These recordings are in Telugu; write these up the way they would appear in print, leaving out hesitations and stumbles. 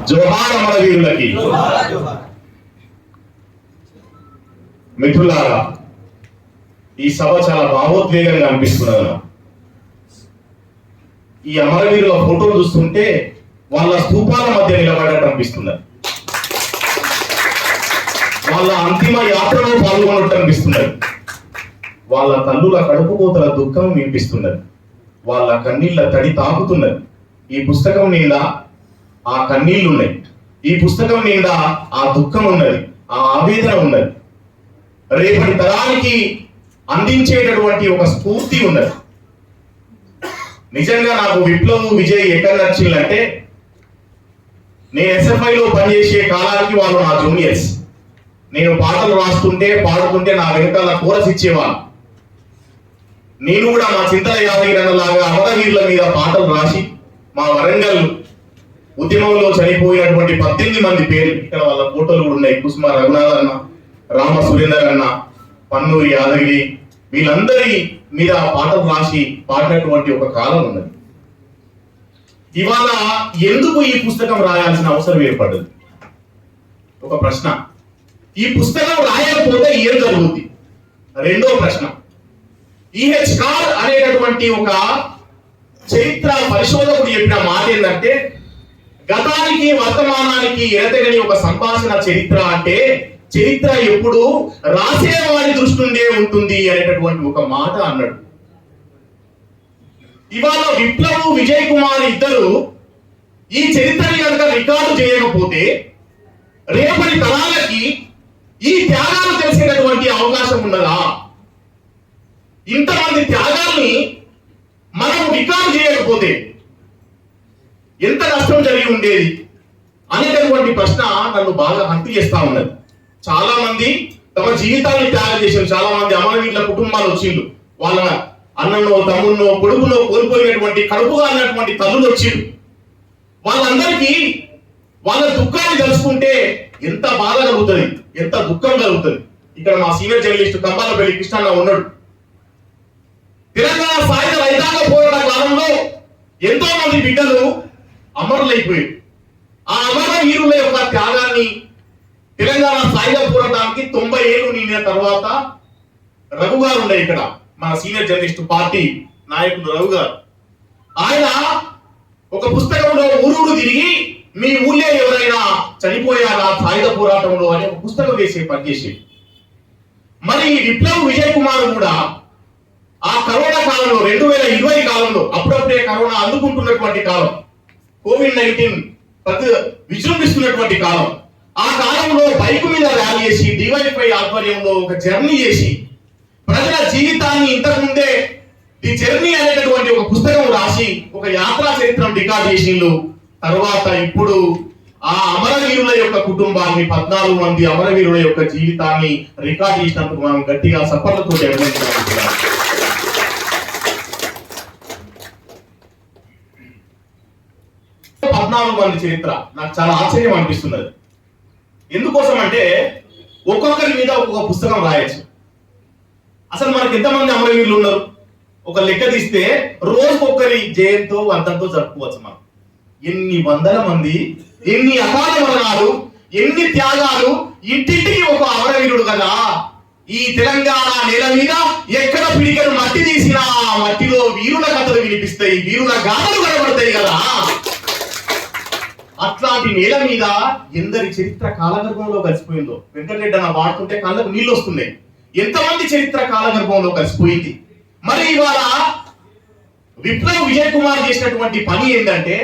జోహార్ అమరవీరులకి. మిత్రులారా, ఈ సభ చాలా భావోద్వేగంగా అనిపిస్తున్నది. ఈ అమరవీరుల ఫోటోలు చూస్తుంటే వాళ్ళ స్తూపాల మధ్య నిలబడటం అనిపిస్తున్నది. వాళ్ళ అంతిమ యాత్రలో పాల్గొనట్టు అనిపిస్తున్నది. వాళ్ళ తల్లుల కడుపు కోతల దుఃఖం వినిపిస్తున్నది. వాళ్ళ కన్నీళ్ళ తడి తాకుతున్నది. ఈ పుస్తకం నిండా ఆ కన్నీళ్లు ఉన్నాయి. ఈ పుస్తకం నిండా ఆ దుఃఖం ఉన్నది, ఆ ఆవేదన ఉన్నది. రేపటి తరానికి అందించేటటువంటి ఒక స్ఫూర్తి ఉన్నది. నిజంగా నాకు విప్లవ్ విజయ్ ఎక్కడ నచ్చిందంటే, నేను ఎస్ఎఫ్ఐలో పనిచేసే కాలానికి వాళ్ళు నా జూనియర్స్. నేను పాటలు రాస్తుంటే పాడుతుంటే నా వెనకాల కోరస్ ఇచ్చేవాళ్ళు. నేను కూడా మా చింతల యాదగిరన్నలాగా అమరవీరుల మీద పాటలు రాసి మా వరంగల్ ఉద్యమంలో చనిపోయినటువంటి 18 మంది పేర్లు, ఇక్కడ వాళ్ళ ఫోటోలు కూడా ఉన్నాయి. కుసుమ రఘునాథ్ అన్న, రామ సురేందర్ అన్న, పన్నూరి యాదగిరి, వీళ్ళందరి మీద పాటలు రాసి పాడినటువంటి ఒక కాలం ఉన్నది. ఇవాళ ఎందుకు ఈ పుస్తకం రాయాల్సిన అవసరం ఏర్పడ్డది? ఒక ప్రశ్న. ఈ పుస్తకం రాయకపోతే ఏం జరుగుద్ది? రెండో ప్రశ్న. ఈహెచ్ కార్ అనేటటువంటి ఒక చరిత్ర పరిశోధకుడు చెప్పిన మాట ఏంటంటే, గతానికి వర్తమానానికి ఎడతెగని ఒక సంభాషణ చరిత్ర అంటే, చరిత్ర ఎప్పుడు రాసేవాడి దృష్టి నుండే ఉంటుంది అనేటటువంటి ఒక మాట అన్నాడు. ఇవాళ విప్లవ్ విజయ్ కుమార్ ఇద్దరు ఈ చరిత్రని కనుక రికార్డు చేయకపోతే రేపటి తరాలకి ఈ త్యాగాలు తెలిసేటటువంటి అవకాశం ఉన్నదా? ఇంతమంది త్యాగాల్ని మనం రికార్డు చేయకపోతే ఎంత నష్టం జరిగి ఉండేది అనేటటువంటి ప్రశ్న నన్ను బాగా హంటు చేస్తా ఉన్నది. చాలా మంది తమ జీవితాన్ని త్యాగం చేశారు. చాలా మంది అమరవీరుల కుటుంబాలు వచ్చిండ్రు. వాళ్ళ అన్ననో తమ్మున్నో కొడుకునో కోల్పోయినటువంటి కడుపుగా అన్నటువంటి తల్లులు వచ్చిండ్రు. వాళ్ళందరికీ వాళ్ళ దుఃఖాన్ని తెలుసుకుంటే ఎంత బాధ కలుగుతుంది, ఎంత దుఃఖం కలుగుతుంది. ఇక్కడ మా సీనియర్ జర్నలిస్ట్ కంబాలపల్లి కృష్ణన్న ఉన్నాడు. తెలంగాణ సాయుధ రైతాంగ పోరాట కాలంలో ఎంతో మంది బిడ్డలు అమరులైపోయారు. ఆ అమరవీరుల యొక్క త్యాగాన్ని తెలంగాణ సాయుధ పోరాటానికి 90 ఏళ్ళు నిండిన తర్వాత రఘు గారు ఉండే, ఇక్కడ మన సీనియర్ జర్నలిస్ట్ పార్టీ నాయకుడు రఘు గారు, ఆయన ఒక పుస్తకంలో ఊరూరు తిరిగి మీ ఊళ్ళో ఎవరైనా చనిపోయారా సాయుధ పోరాటంలో అని ఒక పుస్తకం వేసే పనిచేసేది. మరి విప్లవ్ విజయ్ కుమార్ కూడా ఆ కరోనా కాలంలో 2020 కాలంలో అప్పుడప్పుడే కరోనా అందుకుంటున్నటువంటి కాలం, కోవిడ్-19 విజృంభిస్తున్నటువంటి కాలం, ఆ కాలంలో బైక్ మీద ర్యాలీ చేసి డివైఎఫ్ఐ ఆధ్వర్యంలో ఒక జర్నీ చేసి ప్రజల జీవితాన్ని ఇంతకుముందే ది జర్నీ అనేటటువంటి ఒక పుస్తకం రాసి ఒక యాత్రా చరిత్రను రికార్డ్ చేసిండ్రు. తర్వాత ఇప్పుడు ఆ అమరవీరుల యొక్క కుటుంబాన్ని 14 మంది అమరవీరుల యొక్క జీవితాన్ని రికార్డ్ చేసినందుకు మనం గట్టిగా సపోర్ట్లతో అభినందించాలి. 14 మంది చరిత్ర నాకు చాలా ఆశ్చర్యం అనిపిస్తున్నది. ఎందుకోసం అంటే ఒక్కొక్కరి మీద ఒక్కొక్క పుస్తకం రాయొచ్చు. అసలు మనకి ఎంతమంది అమరవీరులు ఉన్నారు? ఒక లెక్క తీస్తే రోజుకొక్కరి జయంతో అంతంతో జరుపుకోవచ్చు. మనం ఎన్ని వందల మంది, ఎన్ని అకాల మరణాలు, ఎన్ని త్యాగాలు, ఇంటింటికి ఒక అమరవీరుడు కదా. ఈ తెలంగాణ నేల మీద ఎక్కడ పిడికలు మట్టి తీసినా మట్టిలో వీరుల కథలు వినిపిస్తాయి, వీరుల గాథలు కనబడతాయి కదా. అట్లాంటి నేల మీద ఎందరి చరిత్ర కాలగర్భంలో కలిసిపోయిందో. వెంకటరెడ్డి అన్న వాడుతుంటే కళ్ళకు నీళ్ళు వస్తున్నాయి. ఎంతమంది చరిత్ర కాలగర్భంలో కలిసిపోయింది. మరి ఇవాళ విప్లవ్ విజయ్ కుమార్ చేసినటువంటి పని ఏంటంటే,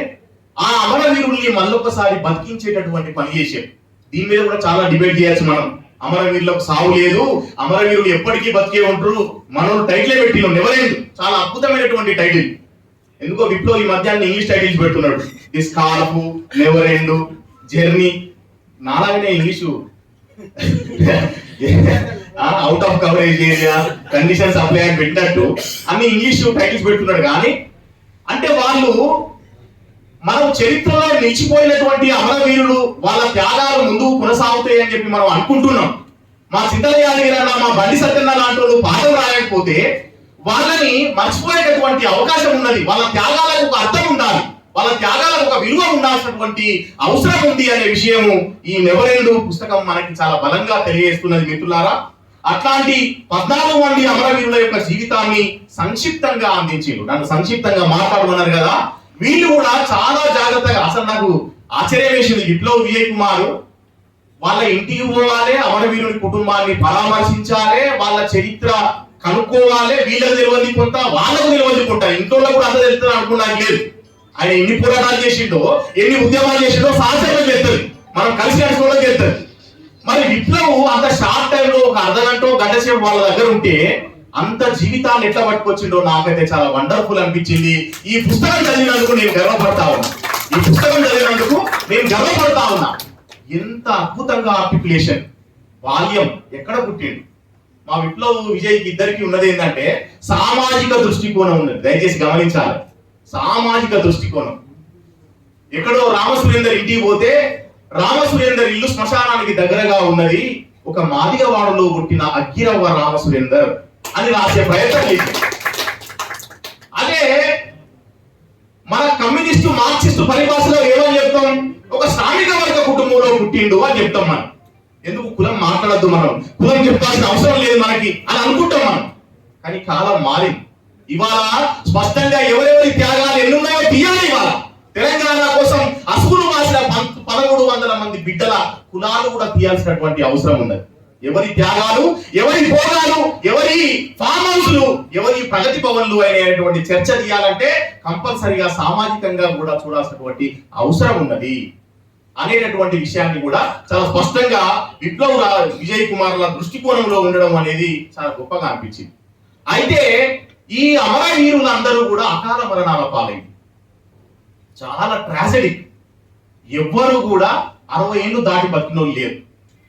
ఆ అమరవీరుల్ని మళ్ళొకసారి బతికించేటటువంటి పని చేశారు. దీని మీద కూడా చాలా డిబేట్ చేయొచ్చు మనం. అమరవీరులకు సావు లేదు, అమరవీరులు ఎప్పటికీ బతికే ఉంటారు, మనం టైటిల్ పెట్టినాం నెవరెండ్. చాలా అద్భుతమైనటువంటి టైటిల్. ఎందుకో విప్లవ్ ఈ మధ్యాహ్నం ఇంగ్లీష్ టైటిల్స్ పెడుతున్నాడు. The scarf, never end, journey. నాలాగనే English out of coverage area, conditions apply అని పెట్టినట్టు అన్ని ఇంగ్లీషు టైటిల్స్ పెడుతున్నాడు. కానీ అంటే వాళ్ళు మనం చరిత్రలో నిలిచిపోయినటువంటి అమరవీరులు వాళ్ళ త్యాగాలు ముందుకు కొనసాగుతాయి అని చెప్పి మనం అనుకుంటున్నాం. మా చింతల యాదగిరన్న, మా బండి సత్యన్న లాంటి వాళ్ళు పాటలు రాయకపోతే వాళ్ళని మర్చిపోయేటటువంటి అవకాశం ఉన్నది. వాళ్ళ త్యాగాలకు ఒక అర్థం ఉండాలి. వాళ్ళ త్యాగాలకు ఒక విలువ ఉండాల్సినటువంటి అవసరం ఉంది అనే విషయము ఈ నెవర్ ఎండ్ పుస్తకం మనకి చాలా బలంగా తెలియజేస్తున్నది మిత్రులారా. అట్లాంటి 14 మంది అమరవీరుల యొక్క జీవితాన్ని సంక్షిప్తంగా అందించారు. నన్ను సంక్షిప్తంగా మాట్లాడమన్నారు కదా, వీళ్ళు కూడా చాలా జాగ్రత్తగా, అసలు నాకు ఆశ్చర్యం వేసింది, విప్లవ్ విజయ్ కుమార్ వాళ్ళ ఇంటికి పోవాలి, అమరవీరుని కుటుంబాన్ని పరామర్శించాలి, వాళ్ళ చరిత్ర కనుక్కోవాలి, వీళ్ళకి తెలియదు కొంత, వాళ్ళకు తెలియదు కొంత, ఇంట్లో కూడా అంత తెలుస్తుంది అనుకున్నాను లేదు. ఆయన ఎన్ని పోరాటాలు చేసిండో, ఎన్ని ఉద్యమాలు చేసిండో సాహసంగా చేస్తుంది, మనం కలిసి నడుచుకోవడం చేస్తుంది. మరి విప్లవ్ అంత షార్ట్ టైంలో ఒక అర్ధగంట గంట సేపు వాళ్ళ దగ్గర ఉంటే అంత జీవితాన్ని ఎట్లా పట్టుకొచ్చిండో నాకైతే చాలా వండర్ఫుల్ అనిపించింది. ఈ పుస్తకం చదివినందుకు నేను గర్వపడతా ఉన్నా, ఈ పుస్తకం చదివినందుకు నేను గర్వపడతా ఉన్నా. ఎంత అద్భుతంగా ఆర్టికులేషన్, వాల్యం ఎక్కడ పుట్టిండు. మా విప్లవ్ విజయ్కి ఇద్దరికి ఉన్నది ఏంటంటే సామాజిక దృష్టికోణం ఉన్నది. దయచేసి గమనించాలి, సామాజిక దృష్టికోణం. ఎక్కడో రామసురేందర్ ఇంటికి పోతే రామసురేందర్ ఇల్లు శ్మశానానికి దగ్గరగా ఉన్నది, ఒక మాదిగవాడలో పుట్టిన అగ్గిరవ్వ రామసురేందర్ అని రాసే ప్రయత్నం చేసింది. అదే మన కమ్యూనిస్టు మార్క్సిస్టు పరిభాషలో ఏమని చెప్తాం, ఒక శ్రామిక వర్గ కుటుంబంలో పుట్టిండు అని చెప్తాం. మనం ఎందుకు కులం మాట్లాడద్దు, మనం కులం చెప్పాల్సిన అవసరం లేదు మనకి అని అనుకుంటాం మనం. కానీ కాలం మారింది. ఇవాళ స్పష్టంగా ఎవరెవరి త్యాగాలు ఎన్నున్నాయో తీయాలి. ఇవాళ తెలంగాణ కోసం అసుగులు మాసిన 1300 మంది బిడ్డల కులాలు కూడా తీయాల్సినటువంటి అవసరం ఉన్నది. ఎవరి త్యాగాలు, ఎవరి భోగాలు, ఎవరి ఫామ్ హౌస్లు, ఎవరి ప్రగతి భవన్లు అనేటువంటి చర్చ తీయాలంటే కంపల్సరిగా సామాజికంగా కూడా చూడాల్సినటువంటి అవసరం ఉన్నది అనేటటువంటి విషయాన్ని కూడా చాలా స్పష్టంగా విప్లవ్ విజయ్ కుమార్ల దృష్టికోణంలో ఉండడం అనేది చాలా గొప్పగా అనిపించింది. అయితే ఈ అమరవీరులందరూ కూడా అకాల మరణాల పాలైంది. చాలా ట్రాజెడిక్. ఎవ్వరు కూడా 60 ఏళ్ళు దాటి బతికినోళ్ళు లేరు.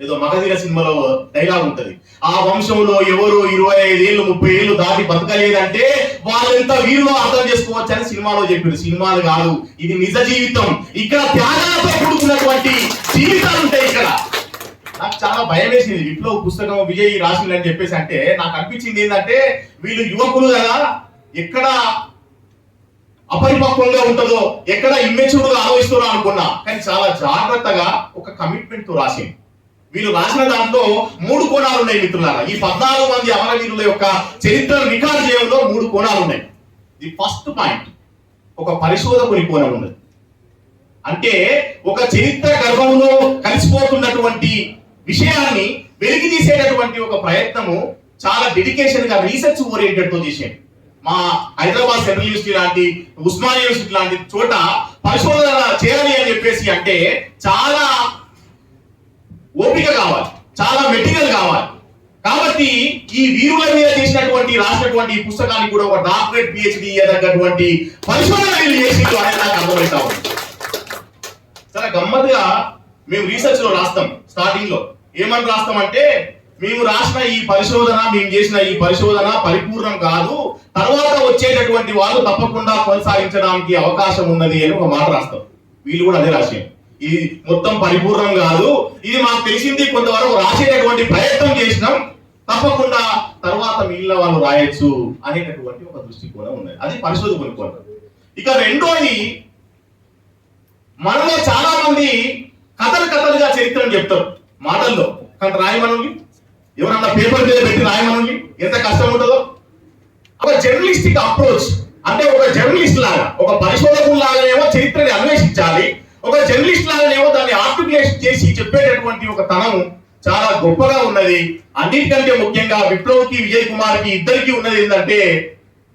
ఏదో మగధీర సినిమాలో డైలాగ్ ఉంటది, ఆ వంశంలో ఎవరు 25 ఏళ్ళు 30 ఏళ్ళు దాటి బతకలేదంటే వాళ్ళెంత వీరులో అర్థం చేసుకోవచ్చు అని సినిమాలో చెప్పారు. సినిమాలు కాదు, ఇది నిజ జీవితం. ఇక్కడ త్యాగాలతో కూడుకున్నటువంటి జీవితాలు ఉంటాయి. ఇక్కడ నాకు చాలా భయం వేసింది విప్లవ్ పుస్తకం విజయ్ రాసిందని చెప్పేసి. అంటే నాకు అనిపించింది ఏంటంటే వీళ్ళు యువకులు కదా, ఎక్కడ అపరిపక్వంగా ఉంటుందో, ఎక్కడ ఇమ్మెచ్యూర్ గా ఆలోచిస్తారో అనుకున్నా. కానీ చాలా జాగ్రత్తగా ఒక కమిట్మెంట్ తో రాసింది. వీళ్ళు రాసిన దాంట్లో 3 కోణాలు ఉన్నాయి మిత్రులారా. ఈ 14 మంది అమరవీరుల యొక్క చరిత్రను రికార్డు చేయడంలో 3 కోణాలు ఉన్నాయి. ది ఫస్ట్ పాయింట్, ఒక పరిశోధకుని కోణం ఉన్నది. అంటే ఒక చరిత్ర గర్భంలో కలిసిపోతున్నటువంటి విషయాన్ని వెలికి తీసేటటువంటి ఒక ప్రయత్నము చాలా డెడికేషన్ గా రీసెర్చ్ ఓరియంటెడ్ తో చేసేది. మా హైదరాబాద్ సెంట్రల్ యూనివర్సిటీ లాంటి, ఉస్మానియా యూనివర్సిటీ లాంటి చోట పరిశోధన చేయాలి అని చెప్పేసి అంటే చాలా ఓపిక కావాలి, చాలా మెటీరియల్ కావాలి. కాబట్టి ఈ వీరుల మీద చేసినటువంటి రాసినటువంటి ఈ పుస్తకానికి కూడా ఒక డాక్టరేట్ పిహెచ్డి అయ్యేటటువంటి పరిశోధన వీళ్ళు చేసిండు అనేది నాకు అర్థమవుతా ఉంది. చాలా గమ్మత్తుగా మేము రీసెర్చ్ లో రాస్తాం. స్టార్టింగ్ లో ఏమని రాస్తామంటే, మేము రాసిన ఈ పరిశోధన, మేము చేసిన ఈ పరిశోధన పరిపూర్ణం కాదు, తర్వాత వచ్చేటటువంటి వాళ్ళు తప్పకుండా కొనసాగించడానికి అవకాశం ఉన్నది అని ఒక మాట రాస్తాం. వీళ్ళు కూడా అదే రాశారు, ఇది మొత్తం పరిపూర్ణం కాదు, ఇది మాకు తెలిసింది కొంతవరకు రాసేటటువంటి ప్రయత్నం చేసినాం, తప్పకుండా తర్వాత మిగిలిన వాళ్ళు రాయొచ్చు అనేటటువంటి ఒక దృష్టి కూడా ఉన్నది. అది పరిశోధకుని కోణం. ఇక రెండోది, మనలో చాలా మంది కథలుగా చరిత్రను చెప్తారు మాటల్లో. కానీ రాయమనుల్ని ఎవరన్నా పేపర్ మీద పెట్టి రాయమనుల్ని ఎంత కష్టం ఉంటుందో. ఒక జర్నలిస్టిక్ అప్రోచ్ అంటే ఒక జర్నలిస్ట్ లాగా, ఒక పరిశోధకుడు లాగానేమో చరిత్రని అన్వేషించాలి, ఒక జర్నలిస్ట్ లాగానేమో దాన్ని ఆర్టికులేట్ చేసి చెప్పేటటువంటి ఒక తనం చాలా గొప్పగా ఉన్నది. అన్నిటికంటే ముఖ్యంగా విప్లవ్కి విజయ్ కుమార్కి ఇద్దరికి ఉన్నది ఏంటంటే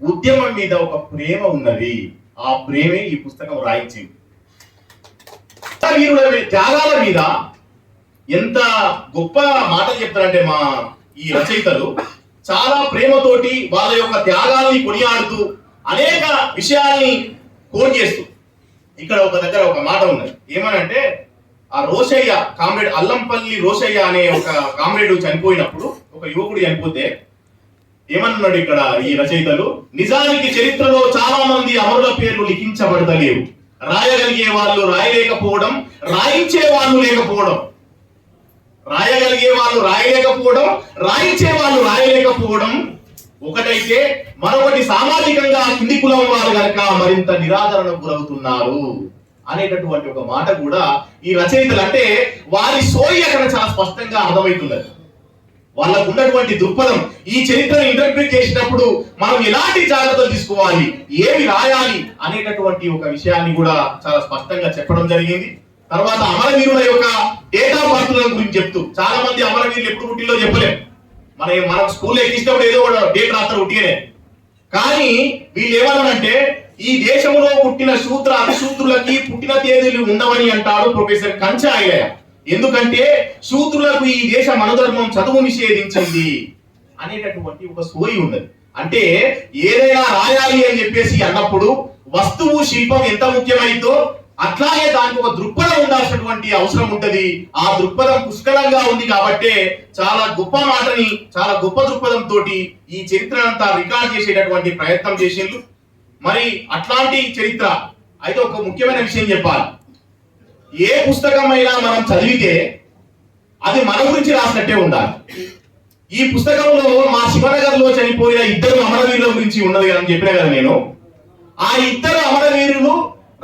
ఉద్యమం మీద ఒక ప్రేమ ఉన్నది. ఆ ప్రేమే ఈ పుస్తకం రాయించింది. వీరుల త్యాగాల మీద ఎంత గొప్ప మాటలు చెప్తారంటే మా ఈ రచయితలు చాలా ప్రేమతోటి వాళ్ళ యొక్క త్యాగాల్ని కొనియాడుతూ అనేక విషయాల్ని కోట్ చేస్తూ. ఇక్కడ ఒక దగ్గర ఒక మాట ఉన్నది, ఏమనంటే ఆ రోషయ్య కామ్రేడ్ అల్లంపల్లి రోషయ్య అనే ఒక కామ్రేడ్ చనిపోయినప్పుడు, ఒక యువకుడు చనిపోతే ఏమన్నాడు ఇక్కడ ఈ రచయితలు, నిజానికి చరిత్రలో చాలా మంది అమరుల పేర్లు లిఖించబడతలేవు, రాయగలిగే వాళ్ళు రాయలేకపోవడం, రాయించే వాళ్ళు లేకపోవడం. రాయగలిగే వాళ్ళు రాయలేకపోవడం, రాయించే వాళ్ళు రాయలేకపోవడం ఒకటైతే మరొకటి సామాజికంగా కింది కులం వారు కనుక మరింత నిరాదరణకు గురవుతున్నారు అనేటటువంటి ఒక మాట కూడా ఈ రచయితలు అంటే వారి సోయి అక్కడ చాలా స్పష్టంగా అర్థమవుతున్నది. వాళ్ళకు ఉన్నటువంటి దృక్పథం ఈ చరిత్రను ఇంటర్ప్రిట్ చేసినప్పుడు మనం ఎలాంటి జాగ్రత్తలు తీసుకోవాలి, ఏమి రాయాలి అనేటటువంటి ఒక విషయాన్ని కూడా చాలా స్పష్టంగా చెప్పడం జరిగింది. తర్వాత అమరవీరుల యొక్క డేట్ ఆఫ్ బర్త్ గురించి చెప్తూ, చాలా మంది అమరవీరులు ఎప్పుడు పుట్టిల్లో చెప్పలేం. మనం స్కూల్లో ఎక్కించినప్పుడు ఏదో కూడా డేట్ రాస్తారు ఉట్టినే. కానీ వీళ్ళు ఏమన్నారంటే ఈ దేశంలో పుట్టిన శూద్ర అతిశూద్రులకి పుట్టిన తేదీలు ఉండవని అంటాడు ప్రొఫెసర్ కంచాయ్య. ఎందుకంటే శూద్రులకు ఈ దేశ మనధర్మం చదువు నిషేధించింది అనేటటువంటి ఒక సోయి ఉన్నది. అంటే ఏదైనా రాయాలి అని చెప్పేసి అన్నప్పుడు వస్తువు శిల్పం ఎంత ముఖ్యమైందో అట్లాగే దానికి ఒక దృక్పథం ఉండాల్సినటువంటి అవసరం ఉంటది. ఆ దృక్పథం పుష్కలంగా ఉంది కాబట్టే చాలా గొప్ప మాటని, చాలా గొప్ప దృక్పథం తోటి ఈ చరిత్రనంతా రికార్డ్ చేసేటటువంటి ప్రయత్నం చేసిండ్రు. మరి అట్లాంటి చరిత్ర అయితే ఒక ముఖ్యమైన విషయం చెప్పాలి. ఏ పుస్తకమైనా మనం చదివితే అది మన గురించి రాసినట్టే ఉండాలి. ఈ పుస్తకంలో మా శివనగర్ లో చనిపోయిన 2 అమరవీరుల గురించి ఉన్నది అని చెప్పిన కదా నేను. ఆ 2 అమరవీరులు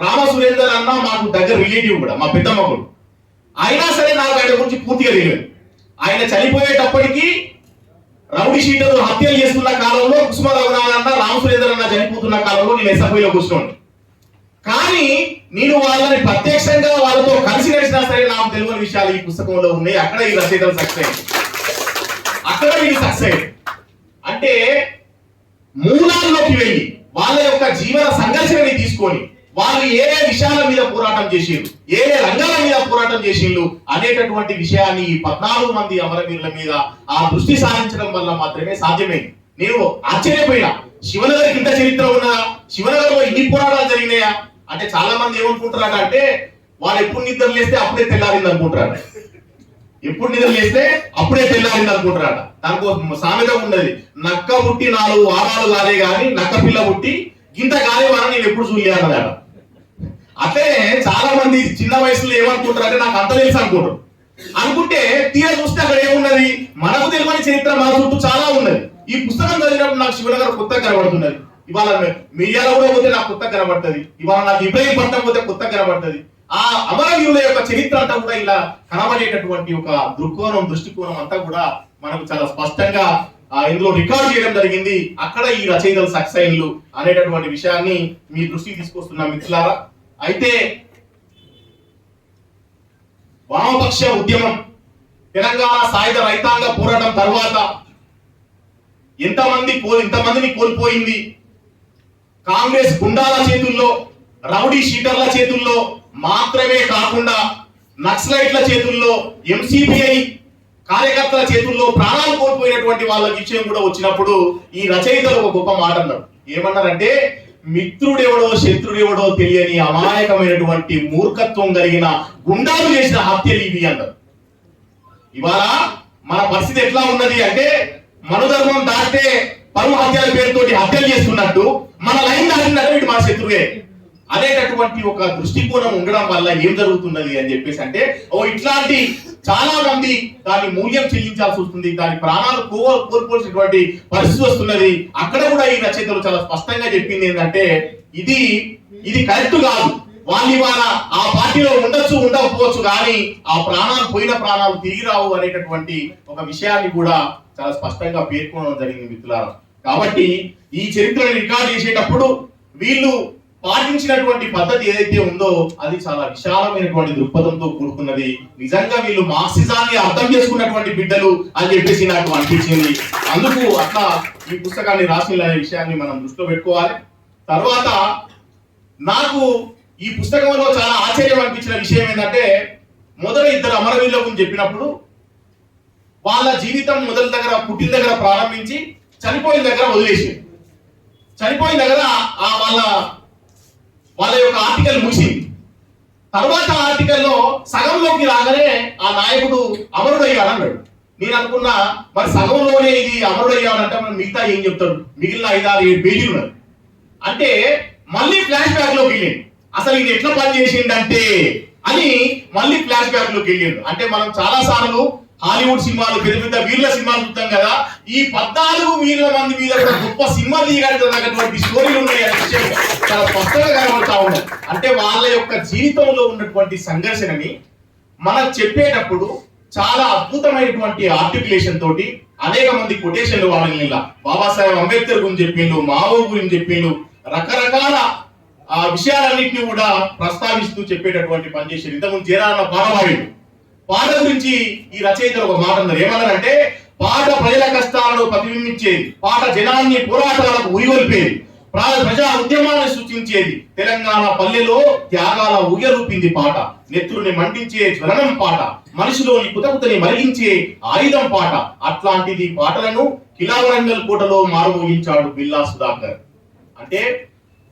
రామ సురేందర్ అన్న మాకు దగ్గర రిలేటివ్ కూడా, మా పెద్దమ్మ కూడా. అయినా సరే నాకు ఆయన గురించి పూర్తిగా తెలియదు. ఆయన చనిపోయేటప్పటికీ రౌడీ షీటర్లు హత్యలు చేస్తున్న కాలంలో కుసుమరావు అన్న రామ సురేందర్ అన్న చనిపోతున్న కాలంలో నేను ఎస్ఎఫ్ఐలో కూర్చున్నాను. కానీ నేను వాళ్ళని ప్రత్యక్షంగా వాళ్ళతో కలిసి నడిచినా సరే నాకు తెలియని విషయాలు ఈ పుస్తకంలో ఉన్నాయి. అక్కడ ఈ రచయితలు సక్సెస్ అయ్యింది, అక్కడ వీళ్ళు సక్సెస్ అయ్యింది. అంటే మూలాల్లోకి వెళ్ళి వాళ్ళ యొక్క జీవన సంఘర్షణని తీసుకొని వాళ్ళు ఏ విషయాల మీద పోరాటం చేసిండ్రు, ఏ రంగాల మీద పోరాటం చేసిండ్రు అనేటటువంటి విషయాన్ని ఈ 14 మంది అమరవీరుల మీద ఆ దృష్టి సారించడం వల్ల మాత్రమే సాధ్యమైంది. నేను ఆశ్చర్యపోయినా, శివనగర్ ఇంత చరిత్ర ఉన్నదా, శివనగర్లో ఇన్ని పోరాటాలు జరిగినాయా అంటే చాలా మంది ఏమనుకుంటారట అంటే వాళ్ళు ఎప్పుడు నిద్ర లేస్తే అప్పుడే తెల్లారింది అనుకుంటారట. ఎప్పుడు నిద్ర లేస్తే అప్పుడే తెల్లారింది అనుకుంటారట. దానికి సామెత ఉన్నది, నక్క పుట్టి 4 వారాలు కాలే గాని నక్క పిల్ల పుట్టి గింత కాలే వారని నేను ఎప్పుడు చూడలేదట. అట్లే చాలా మంది చిన్న వయసులో ఏమనుకుంటారంటే నాకు అంత తెలుసు అనుకుంటారు. అనుకుంటే తీరా చూస్తే అక్కడ ఏమున్నది, మనకు తెలియని చరిత్ర మన చుట్టూ చాలా ఉన్నది. ఈ పుస్తకం చదివినప్పుడు నాకు శివనగర్ కొత్తగా కనబడుతున్నది. ఇవాళ మీడియాలో కూడా పోతే నాకు కొత్తగా కనబడుతుంది. ఇవాళ నాకు ఇబ్రహీంపట్నం పోతే కొత్తగా కనబడుతుంది. ఆ అమరవీరుల యొక్క చరిత్ర అంతా కూడా ఇలా కనబడేటటువంటి ఒక దృష్టికోణం అంతా కూడా మనకు చాలా స్పష్టంగా ఇందులో రికార్డ్ చేయడం జరిగింది. అక్కడ ఈ రచయితలు సక్సెస్ అయినలు అనేటటువంటి విషయాన్ని మీ దృష్టికి తీసుకొస్తున్నా మిత్రులారా. అయితే వామపక్ష ఉద్యమం, తెలంగాణ సాయుధ రైతాంగ పోరాటం తర్వాత ఇంతమందిని కోల్పోయింది. కాంగ్రెస్ గుండాల చేతుల్లో, రౌడీ షీటర్ల చేతుల్లో మాత్రమే కాకుండా నక్సలైట్ల చేతుల్లో, ఎంసీపీఐ కార్యకర్తల చేతుల్లో ప్రాణాలు కోల్పోయినటువంటి వాళ్ళ విషయం కూడా వచ్చినప్పుడు ఈ రచయితలు ఒక గొప్ప మాట అన్నారు. ఏమన్నారంటే మిత్రుడెవడో శత్రుడెవడో తెలియని అమాయకమైనటువంటి మూర్ఖత్వం కలిగిన గుండాలు చేసిన హత్యలు ఇవి అన్నారు. ఇవాళ మన పరిస్థితి ఎట్లా ఉన్నది అంటే మనధర్మం దాటితే పరువు హత్యల పేరుతోటి హత్యలు చేస్తున్నట్టు మన లైన్ దాటినట్టు వీటి మన శత్రువే అనేటటువంటి ఒక దృష్టికోణం ఉండడం వల్ల ఏం జరుగుతున్నది అని చెప్పేసి అంటే ఇట్లాంటి చాలా మంది దాని మూల్యం చెల్లించాల్సి వస్తుంది, దాని ప్రాణాలు కోల్పోవాల్సినటువంటి పరిస్థితి వస్తున్నది. అక్కడ కూడా ఈ రచయితలు చాలా స్పష్టంగా చెప్పింది ఏంటంటే ఇది కరెక్ట్ కాదు. వాళ్ళు ఇవాళ ఆ పార్టీలో ఉండకపోవచ్చు కానీ ఆ పోయిన ప్రాణాలు తిరిగి రావు అనేటటువంటి ఒక విషయాన్ని కూడా చాలా స్పష్టంగా పేర్కొనడం జరిగింది మిత్రులారా. కాబట్టి ఈ చరిత్రను రికార్డ్ చేసేటప్పుడు వీళ్ళు పాటించినటువంటి పద్ధతి ఏదైతే ఉందో అది చాలా విశాలమైనటువంటి దృక్పథంతో కూడుకున్నది. నిజంగా వీళ్ళు మార్క్సిజాన్ని అర్థం చేసుకున్నటువంటి బిడ్డలు అని చెప్పేసి నాకు అనిపించింది. అందుకు అట్లా ఈ పుస్తకాన్ని రాసిన విషయాన్ని మనం దృష్టిలో పెట్టుకోవాలి. తర్వాత నాకు ఈ పుస్తకంలో చాలా ఆశ్చర్యం అనిపించిన విషయం ఏంటంటే మొదట 2 అమరవీరుల గురించి చెప్పినప్పుడు వాళ్ళ జీవితం పుట్టిన దగ్గర ప్రారంభించి చనిపోయిన దగ్గర వదిలేసి, చనిపోయిన దగ్గర వాళ్ళ యొక్క ఆర్టికల్ ముగిసింది. తర్వాత ఆర్టికల్లో సగంలోకి రాగానే ఆ నాయకుడు అమరుడయ్యాడు అన్నాడు. నేను అనుకున్నా మరి సగంలోనే ఇది అమరుడయ్యాడంటే మనం మిగతా ఏం చెప్తాడు, మిగిలిన 5-6-7 పేజీలు ఉన్నాయి అంటే మళ్ళీ ఫ్లాష్ బ్యాక్ లోకి వెళ్ళింది. అసలు ఇది ఎట్లా పని చేసిండంటే అని మళ్ళీ ఫ్లాష్ బ్యాక్ లోకి వెళ్ళిండు. అంటే మనం చాలా సార్లు హాలీవుడ్ సినిమాలు పెద్ద పెద్ద వీళ్ళ సినిమాలు చూస్తాం కదా, ఈ 14 వీళ్ళ మంది మీద కూడా గొప్ప సినిమా తీయగలిగినటువంటి స్టోరీలు ఉన్నాయి అనే విషయం చాలా స్పష్టంగా కనబడతా ఉన్నాయి. అంటే వాళ్ళ యొక్క జీవితంలో ఉన్నటువంటి సంఘర్షణని మనం చెప్పేటప్పుడు చాలా అద్భుతమైనటువంటి ఆర్టికులేషన్ తోటి అనేక మంది కొటేషన్లు వాడిన బాబాసాహెబ్ అంబేద్కర్ గురించి చెప్పిండు, మావో గురించి చెప్పిండు, రకరకాల ఆ విషయాలన్నింటినీ కూడా ప్రస్తావిస్తూ చెప్పేటటువంటి పనిచేసారు. ఇంతకుముందు జయరాన్న పాట పాడిండు. పాట గురించి ఈ రచయితలు ఒక మాట అన్నారు. ఏమన్నారంటే, పాట ప్రజల కష్టాలను ప్రతిబింబించేది, పాట జనాన్ని పోరాటాలకు ఉరిగొల్పేది, ప్రజా ఉద్యమాన్ని సూచించేది, తెలంగాణ పల్లెలో త్యాగాల ఊయరూపింది పాట, నెత్తురుని మండించే జ్వలనం పాట, మనిషిలోని కుతకుతని మరిగించే ఆయుధం పాట. అట్లాంటిది పాటలను కిలావరంగల్ కోటలో మారుమోగించాడు బిల్లా సుధాకర్. అంటే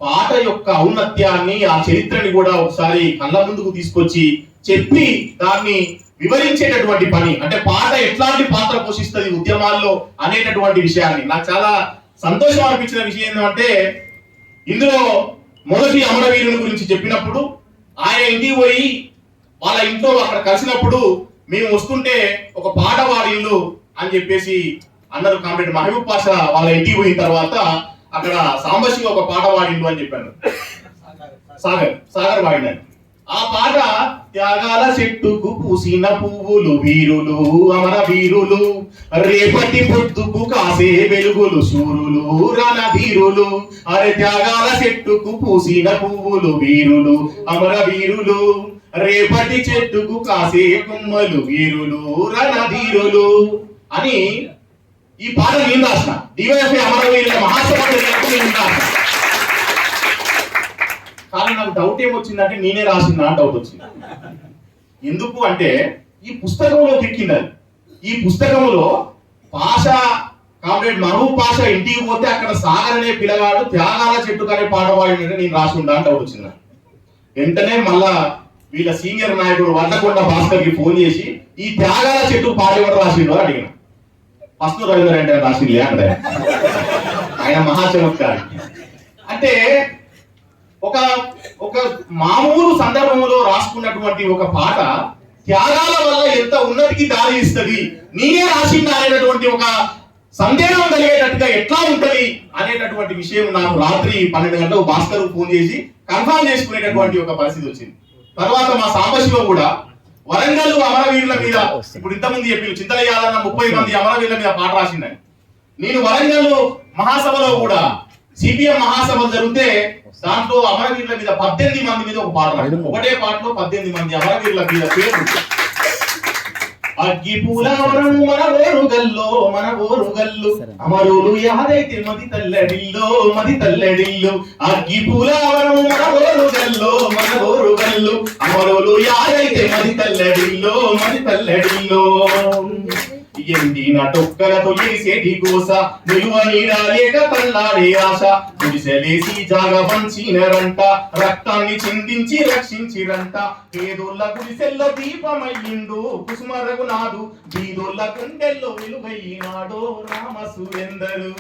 పాట యొక్క ఔన్నత్యాన్ని, ఆ చరిత్రని కూడా ఒకసారి కళ్ళ ముందుకు తీసుకొచ్చి చెప్పి దాన్ని వివరించేటటువంటి పని. అంటే పాట ఎట్లాంటి పాత్ర పోషిస్తుంది ఉద్యమాల్లో అనేటటువంటి విషయాన్ని నాకు చాలా సంతోషం అనిపించిన విషయం ఏంటంటే, ఇందులో మొదటి అమరవీరుని గురించి చెప్పినప్పుడు ఆయన ఇంటికి పోయి వాళ్ళ ఇంట్లో అక్కడ కలిసినప్పుడు మేము వస్తుంటే ఒక పాట పాడిల్లు అని చెప్పేసి అన్నారు. కామ్రేడ్ మహబూబ్ పాషా వాళ్ళ ఇంటికి పోయిన తర్వాత అక్కడ సాంబశివ ఒక పాట పాడిండు అని చెప్పాను. సాగర్ పాడినాడు. ఆ పాట, త్యాగాల చెట్టుకు పూసిన పువ్వులు వీరులు అమర వీరులు, రేపటి పొద్దుకు కాసే వెలుగులు సూరులు రణధీరులు. అరే త్యాగాల చెట్టుకు పూసిన పువ్వులు వీరులు అమర వీరులు, రేపటి చెట్టుకు కాసే కొమ్మలు వీరులు రణధీరులు అని ఈ పాట నేను రాసిన. డివైఎఫ్ఐ అమరవీరుల మహాసభలో నేను రాసిన. కానీ నాకు డౌట్ ఏమొచ్చిందంటే, నేనే రాసిందా అని డౌట్ వచ్చింది. ఎందుకు అంటే ఈ పుస్తకంలో ఎక్కింది అది. ఈ పుస్తకంలో పాషా, కామ్రేడ్ మహబూబ్ పాషా ఇంటికి పోతే అక్కడ సాగర్ అనే పిల్లగాడు త్యాగాల చెట్టు కానీ పాట పాడినట్టు నేను రాసి ఉందా అని డౌట్ వచ్చింది. వెంటనే మళ్ళా వీళ్ళ సీనియర్ నాయకుడు వడ్డకొండ భాస్కర్ కి ఫోన్ చేసి, ఈ త్యాగాల చెట్టు పాట ఎవరు రాసిండో అని అడిగిన. ఫస్ట్ రవీంద్ర అంటే రాసింది అంటే ఆయన మహాచమత్కారి. అంటే ఒక ఒక మామూలు సందర్భంలో రాసుకున్నటువంటి ఒక పాట త్యాగాల వల్ల ఎంత ఉన్నతికి దారి ఇస్తుంది, నేనే రాసిందా అనేటటువంటి ఒక సందేహం కలిగేటట్టుగా ఎట్లా ఉంటది అనేటటువంటి విషయం నాకు రాత్రి 12 గంటలకు భాస్కర్ ఫోన్ చేసి కన్ఫర్మ్ చేసుకునేటటువంటి ఒక పరిస్థితి వచ్చింది. తర్వాత మా సాంబశివ కూడా వరంగల్ అమరవీరుల మీద, ఇప్పుడు ఇంతకుముందు చెప్పి చింతలయ్యాలన్న 30 మంది అమరవీరుల మీద పాట రాసిందని, నేను వరంగల్ మహాసభలో కూడా సిపిఎం మహాసభలు జరిగితే దాంట్లో అమరవీరుల మీద 18 మంది మీద ఒక పాట రాసింది. ఒకటే పాటలో 18 మంది అమరవీరుల మీద పేరు. అగ్గి పూలవరం మన ఓరుగల్లో మన ఓరుగల్లు, అమరులు యాదైతే మది తల్లడిల్లో మది తల్లడిల్లు. అగ్గి పూలవరం మన ఓరుగల్లో మన ఓరుగల్లు, అమరులు యాదైతే మది తల్లడిల్లో మది తల్లడిల్లో. ఎండిన టొక్కలతో చేసేటి కోస, నిలువ నీడ లేక తల్లాడే ఆశ, గుడిసెలేసి జాగ పంచినరంట, రక్తాన్ని చిందించి రక్షించిరంట. పేదోళ్ళ గుడిసెల్లో దీపమయ్యిండు కుసుమ రఘునాథు, బీదోళ్ళ గుండెల్లో వెలుగైనాడో రామ సురేందరు.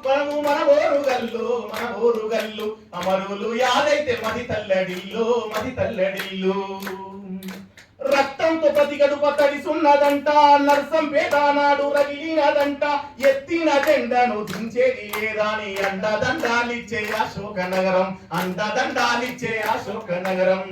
మనము మన ఓరుగల్లు మన ఓరుగల్లు, అమరులు యాదైతే మది తల్లడిల్లో మది తల్లడిల్లు. రక్తంతో ప్రతిగడుప తడిసున్నదంట, నర్సంపేట నాడు రగిలినదంట, ఎత్తిన జెండను దించేది లేదాని అండదండాలిచ్చే అశోక నగరం, అండదండాలిచ్చే అశోక నగరం,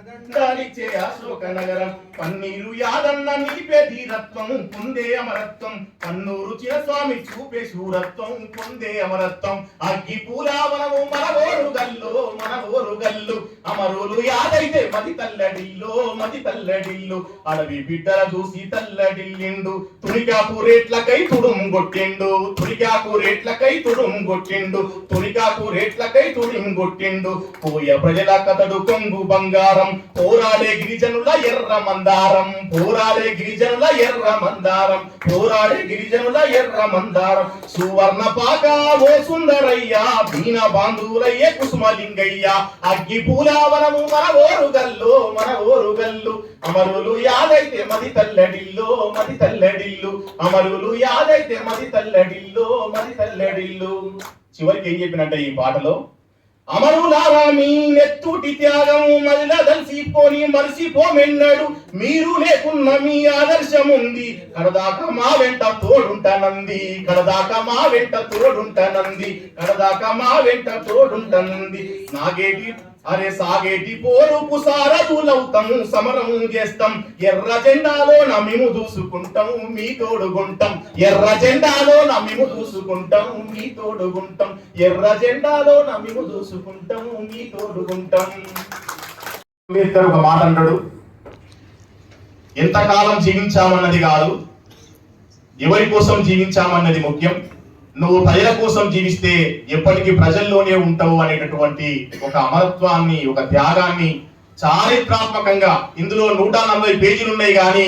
దండాలిచ్చే అశోక నగరం. పన్నీరు యాదన్న నిలిపే ధీరత్వం పొందే అమరత్వం, పన్నూరు చిరస్వామి చూపే శూరత్వం పొందే అమరత్వం. అగ్గి పూలావనము మన ఓరుగల్లు మన ఓరుగల్లు, అమరులు యాదైతే మది తల్లడిల్లో మది తల్లడిల్లు. అడవి బిడ్డల చూసి తల్లడిల్లిండు, తునికాకు రేట్లకై తుడుం కొట్టిండు, తునికాకు రేట్లకై తుడుం కొట్టిండు, తునికాకు రేట్లకై తుడుం కొట్టిండు. పోయ ప్రజల కథడు కొంగు బంగారం, పోరాడే గిరిజనుల ఎర్ర మందారం, పోరాడే గిరిజనుల ఎర్ర మందారం, పోరాడే గిరిజనుల ఎర్ర మందారం. సువర్ణ పాక ఓ సుందరయ్య, భీన బాంధువులయ్యే కుసుమలింగయ్య. అగ్గి పూలావనము మన ఓరుగల్లు మన ఓరుగల్లు, అమరులు యాదైతే మది తల్లడిల్లో మది తల్లడిల్లు, అమరులు యాదైతే మది తల్లడిల్లో మది తల్లడిల్లు. చివరికి ఏం చెప్పినట్టే ఈ పాటలో, అమరులారా మీ నెత్తుటి త్యాగము మదిల దల్సిపోని మరిసిపోమెన్నడు మీరు లేకున్న మీ ఆదర్శం ఉంది కడదాకా మా వెంట తోడుంటానంది కడదాకా మా వెంట తోడుంటానంది కడదాకా మా వెంట తోడుంటానంది నాగేటి అరే సాగేటి పోరుకు సారథులవుతాము సమరం చేస్తాం ఎర్ర జెండాలో నమ్మిము దూసుకుంటాం మీ తోడుగుంటాం ఎర్ర జెండాలో నమ్మిము దూసుకుంటాం మీ తోడుగుంటాం ఎర్ర జెండాలో నమ్మిము దూసుకుంటాం మీ తోడుగుంటాం. అంబేద్కర్ ఒక మాట అంటాడు, ఎంతకాలం జీవించామన్నది కాదు ఎవరి కోసం జీవించామన్నది ముఖ్యం, నువ్వు ప్రజల కోసం జీవిస్తే ఎప్పటికీ ప్రజల్లోనే ఉంటావు అనేటటువంటి ఒక అమరత్వాన్ని ఒక త్యాగాన్ని చారిత్రాత్మకంగా ఇందులో 140 పేజీలు ఉన్నాయి కానీ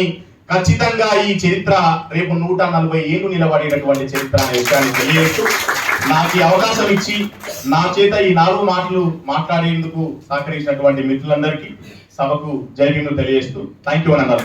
ఖచ్చితంగా ఈ చరిత్ర రేపు 140 ఏళ్ళు నిలబడేటటువంటి చరిత్ర అనే విషయాన్ని తెలియజేస్తూ నాకు ఈ అవకాశం ఇచ్చి నా చేత ఈ 4 మాటలు మాట్లాడేందుకు సహకరించినటువంటి మిత్రులందరికీ సభకు జై భీములు తెలియజేస్తూ థ్యాంక్ యూ అని అన్నారు.